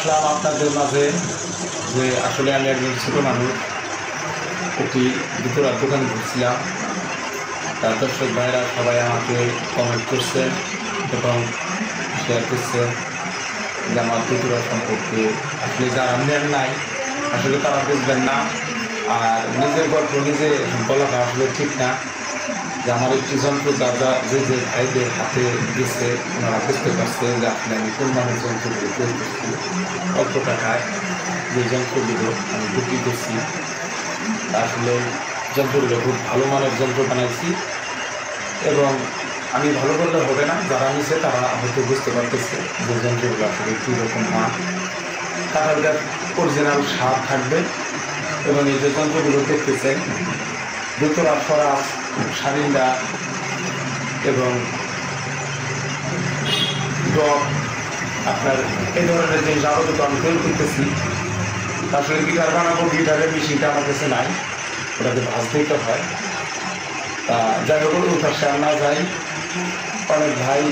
আসলাম আপনাদের মাঝে যে আসলে আমি একজন ছোট মানুষ, একটি দুপুরার দোকান ঘুরছিলাম। তার দর্শক ভাইরা সবাই আমাকে কমেন্ট করছে এবং শেয়ার করছে যে আমার দুপুরা সম্পর্কে আসলে যারা নেন নাই আসলে তারা বুঝবেন না। আর নিজের গল্প নিজে বলাটা আসলে ঠিক না, যে আমার একটি যন্ত্র যে ভাইদের হাতে গেছে ওনারা বুঝতে পারছে যে আসলে আমি কোন ধরনের যন্ত্রগুলো তৈরি করছি। অল্প টাকায় যে যন্ত্রগুলো আমি বিক্রি করছি আসলে যন্ত্রগুলো খুব ভালো মানের যন্ত্র বানাইছি এবং আমি ভালো করলে হবে না, যারা নিছে তারা হয়তো বুঝতে পারতেছে যে যন্ত্রগুলো আসলে কীরকম মান। টাকার অরিজিনাল স্বাদ থাকবে এবং এই যে যন্ত্রগুলো দেখতেছেন দুতরা ছড়া সারিন্দা এবং ডগ আপনার এই ধরনের যে যাবতীয় আমি তৈরি করতেছি। আসলে গিটার বানাবো, গিটারের মেশিনটা আমার কাছে নাই, ওটাকে ভাজতেই তো হয়। তা যাই হোক ওই পাশে আমরা যাই। অনেক ভাই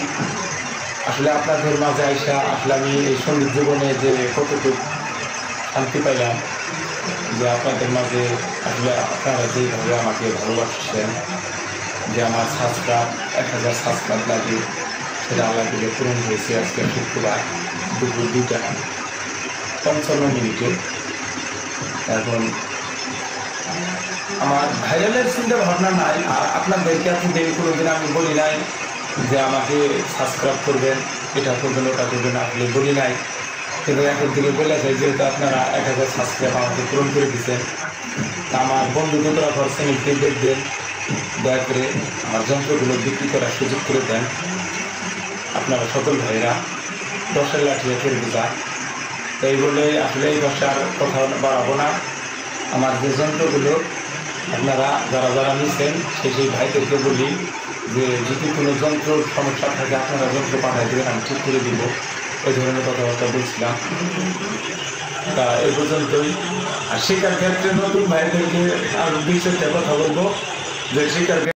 আসলে আপনাদের মাঝে আইসা আসলে আমি এই সঙ্গীত জীবনে যে কতটুকু শান্তি পাইলাম, যে আপনাদের মাঝে আসলে আপনারা যেভাবে আমাকে ভালোবাসছেন, যে আমার সাবস্ক্রাইব 1000 সাবস্ক্রাইব লাগে, সেটা আল্লাহ দিলে পূরণ হয়েছে আজকে শুক্রবার দুপুর 2:55 এখন আমার ভাইরালের চিন্তা ভাবনা নাই। আর আপনাদেরকে এতদিন কোনোদিন আমি বলি নাই যে আমাকে সাবস্ক্রাইব করবেন, এটা করবেন ওটা করবেন, আসলে বলি নাই। কিন্তু এখন থেকে বলে যায় যেহেতু আপনারা 1000 সাবস্ক্রাইব আমাকে পূরণ করে দিচ্ছেন, তা আমার বন্ধু দুটোরা ঘর চ্যানেলকে দেখবেন, দয়া করে আমার যন্ত্রগুলো বিক্রি করার সুযোগ করে দেন। আপনারা সকল ভাইরা 10-এর লাঠিয়ে ফেরত যান। তাই বলে আসলে এই ভাষার কথা বাড়াবো না। আমার যে যন্ত্রগুলো আপনারা যারা নিচ্ছেন সেই ভাইদেরকে বলি যে যদি কোনো যন্ত্রর সমস্যা থাকে আপনারা যন্ত্র পাঠাই দেবেন, আমি ঠিক করে দিব। এই ধরনের কথাবার্তা বলছিলাম। তা এই পর্যন্তই। আর শেখার ক্ষেত্রে নতুন ভাইদেরকে আর 2-4টা কথা বলবো যে শেখার